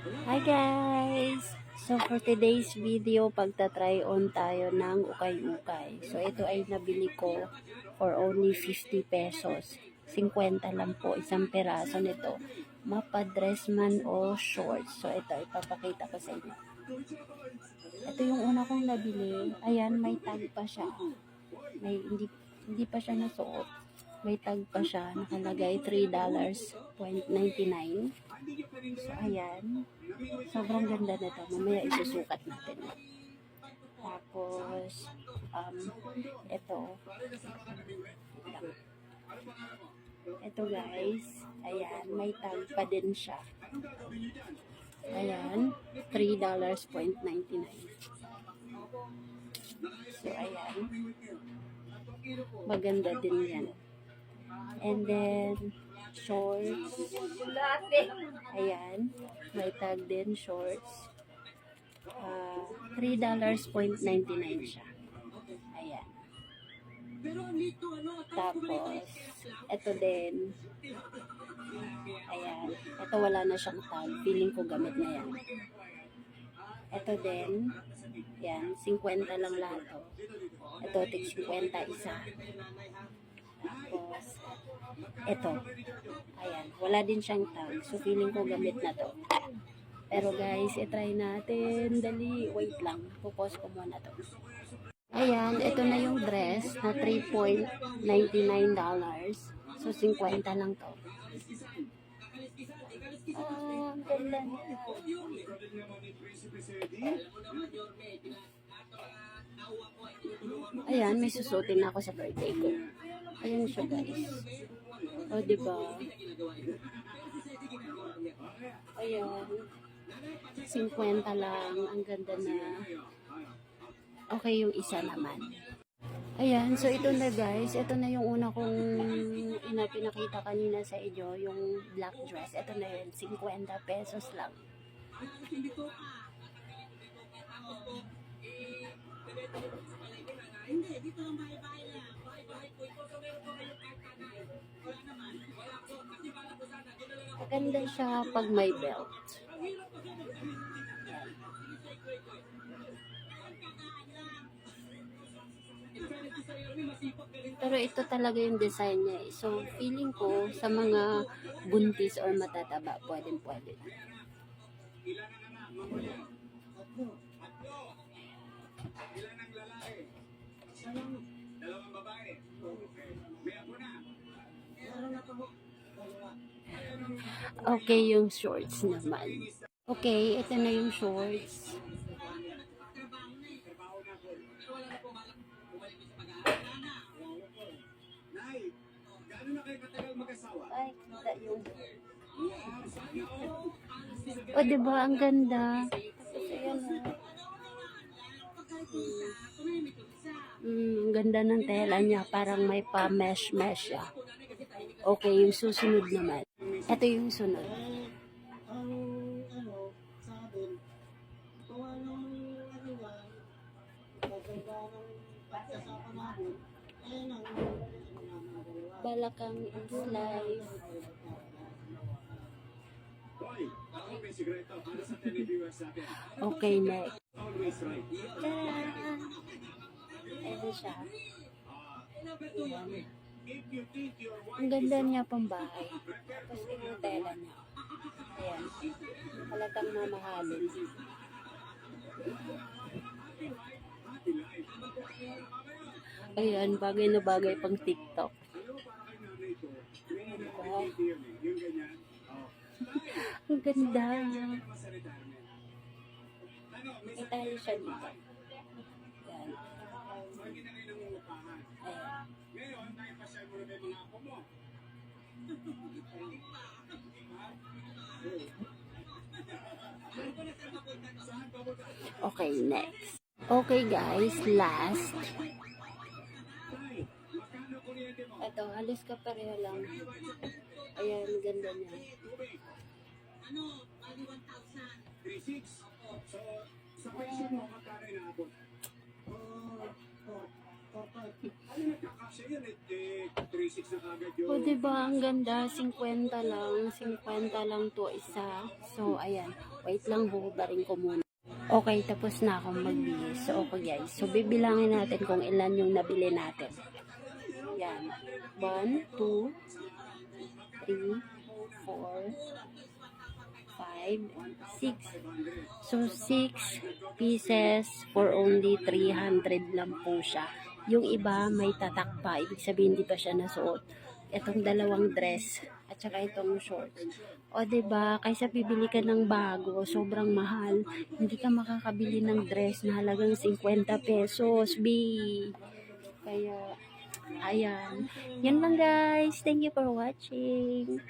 Hi guys! So for today's video, pagta-try on tayo ng ukay-ukay. So ito ay nabili ko for only 50 pesos. 50 lang po isang peraso nito. Mapadress man o shorts. So ito ipapakita ko sa inyo. Ito yung una kong nabili. Ayan, may tag pa siya. May hindi pa siya nasuot. May tag pa siya. Nakalagay $3.99. So ayan. Sobrang ganda na to. Mamaya isusukat natin. Tapos, ito. Ito guys. Ayan. May tag pa din siya. Ayan. $3.99. So ayan. Maganda din yan. And then, shorts. Ayan. May tag din, shorts. $3.99 siya. Ayan. Tapos, ito din. Ayan. Ito wala na siyang tag. Feeling ko gamit na yan. Ito din. Yan. 50 lang lahat. Ito, tig 50 isa. Tapos, ito. Ayan. Wala din siyang tag. So, feeling ko gamit na to. Pero guys, i-try natin. Dali. Wait lang. Pupause ko muna to. Ayan. Ito na yung dress na $3.99. So, 50 lang to. Ang ganda niya. Ayan, may susutin na ako sa birthday ko. Ayan siya guys. O, diba? Ayan. 50 lang. Ang ganda na. Okay yung isa naman. Ayan, so ito na guys. Ito na yung una kong pinakita kanina sa inyo. Yung black dress. Ito na yun. 50 pesos lang. Maganda siya pag may belt. Pero ito talaga yung design niya. So, feeling ko sa mga buntis or matataba, pwede. Okay, yung shorts naman. Okay, ito na yung shorts. Ay, kita yung... O, diba? Ang ganda. Ayan, ang ganda ng tela niya. Parang may pa-mesh siya. Okay, yung susunod naman. Ito yung sunod. Balakang is live. Okay, next. Ito siya. Ayan. Ang ganda niya pang bahay. Tapos yung tela niya. Ayan. Halatang mamahalin. Ayan, bagay na bagay pang TikTok. Ang ganda. May tali siya dito. Ayan. Okay, next. Okay guys, last. Ito, halos ka pareho lang. Ayan, ganda niya. O, diba? Ang ganda. 50 lang. 50 lang to isa. So, ayan. Wait lang, huhubarin ko muna. Okay, tapos na akong magbihis. So, okay guys. So, bibilangin natin kung ilan yung nabili natin. Yan. 1, 2, 3, 4, 5, 6. So, 6 pieces for only 300 lang po siya. Yung iba may tatak pa. Ibig sabihin, hindi pa siya nasuot. Itong dalawang dress at saka itong shorts. O, diba? Kaysa bibili ka ng bago, sobrang mahal. Hindi ka makakabili ng dress na halagang 50 pesos, B. Kaya, ayan. Yan lang guys. Thank you for watching.